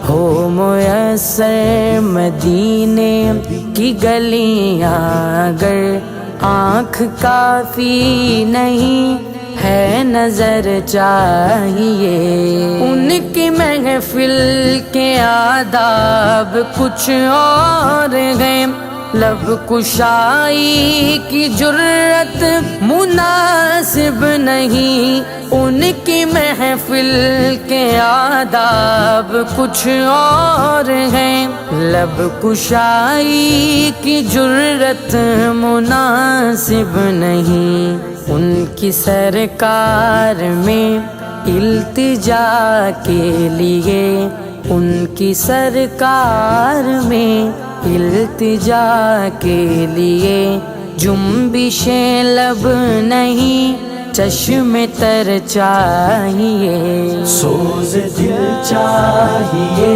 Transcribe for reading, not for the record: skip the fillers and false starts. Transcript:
ہو میسر مدینے کی گلیاں اگر آنکھ کافی نہیں ہے نظر چاہیے، ان کی محفل کے آداب کچھ اور ہیں، لب کشائی کی جرت مناسب نہیں، ان کی محفل کے آداب کچھ اور ہیں، لب کشائی کی جرت مناسب نہیں، ان کی سرکار میں التجا کے لیے، ان کی سرکار میں التجا کے لیے جنبش لب نہیں چشم تر چاہیے، سوز دل چاہیے۔